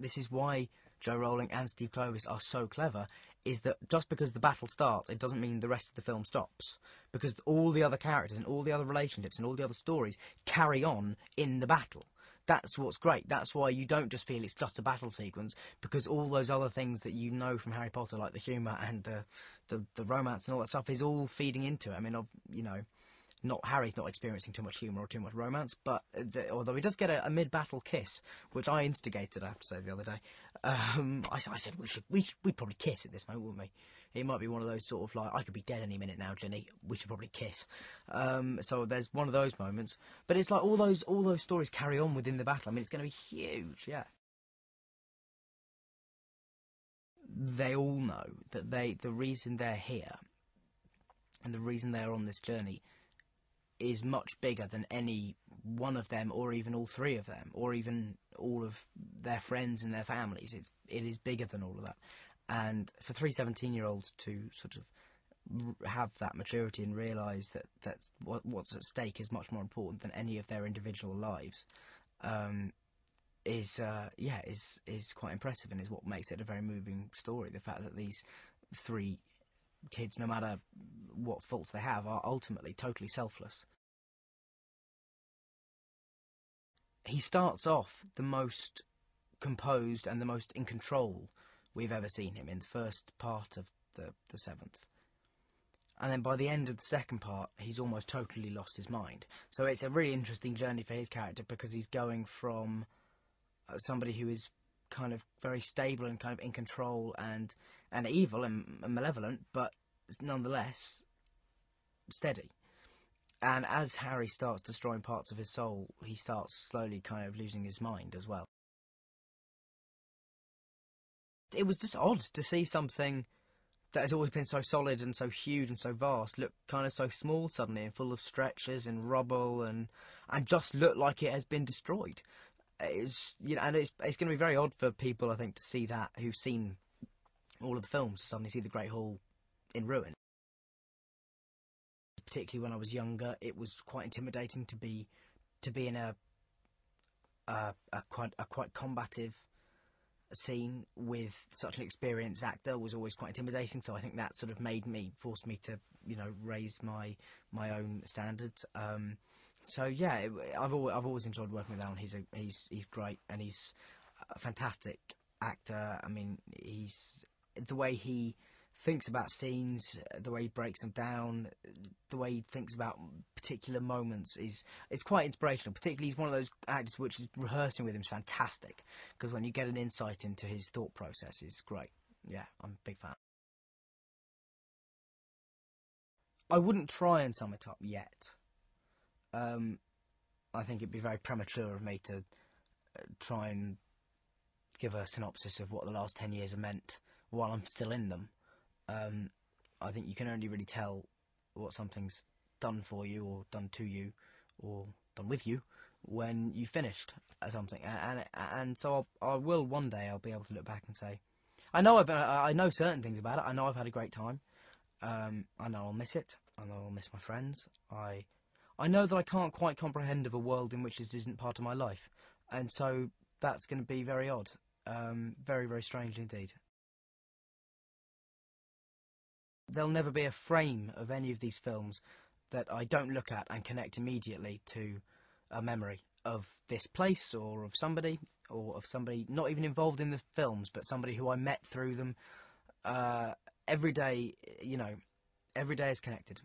this is why Joe Rowling and Steve Kloves are so clever, is that just because the battle starts, it doesn't mean the rest of the film stops. Because all the other characters and all the other relationships and all the other stories carry on in the battle. That's what's great. That's why you don't just feel it's just a battle sequence, because all those other things that you know from Harry Potter, like the humour and the romance and all that stuff, is all feeding into it. I mean, you know, Harry's not experiencing too much humour or too much romance, but although he does get a mid-battle kiss, which I instigated, I have to say, the other day. I said we'd probably kiss at this moment, wouldn't we? It might be one of those sort of like, I could be dead any minute now, Ginny. We should probably kiss. So there's one of those moments, but it's like all those stories carry on within the battle. I mean, it's going to be huge, yeah. They all know that the reason they're here and the reason they're on this journey is much bigger than any one of them, or even all three of them, or even all of their friends and their families. It is bigger than all of that. And for 17-year-olds to sort of have that maturity and realise that what's at stake is much more important than any of their individual lives, is quite impressive, and is what makes it a very moving story. The fact that these three kids, no matter what faults they have, are ultimately totally selfless. He starts off the most composed and the most in control we've ever seen him in the first part of the seventh. And then by the end of the second part, he's almost totally lost his mind. So it's a really interesting journey for his character, because he's going from somebody who is kind of very stable and kind of in control and evil and malevolent, but nonetheless steady. And as Harry starts destroying parts of his soul, he starts slowly kind of losing his mind as well. It was just odd to see something that has always been so solid and so huge and so vast look kind of so small suddenly, and full of stretches and rubble, and just look like it has been destroyed. It's, you know, and it's going to be very odd for people, I think, to see that, who've seen all of the films, to suddenly see the Great Hall in ruin. Particularly when I was younger, it was quite intimidating to be in a quite combative scene with such an experienced actor. Was always quite intimidating. So I think that sort of forced me to, you know, raise my own standards. So yeah, I've always enjoyed working with Alan. He's great, and he's a fantastic actor. I mean, he's the way he thinks about scenes, the way he breaks them down, the way he thinks about particular moments it's quite inspirational. Particularly, he's one of those actors which is rehearsing with him is fantastic, because when you get an insight into his thought process, it's great. Yeah, I'm a big fan. I wouldn't try and sum it up yet. I think it'd be very premature of me to try and give a synopsis of what the last 10 years have meant while I'm still in them. I think you can only really tell what something's done for you, or done to you, or done with you when you finished something. And so I will one day. I'll be able to look back and say, I know certain things about it. I know I've had a great time. I know I'll miss it. I know I'll miss my friends. I know that I can't quite comprehend of a world in which this isn't part of my life, and so that's going to be very odd, very, very strange indeed. There'll never be a frame of any of these films that I don't look at and connect immediately to a memory of this place, or of somebody not even involved in the films, but somebody who I met through them. Every day, you know, every day is connected.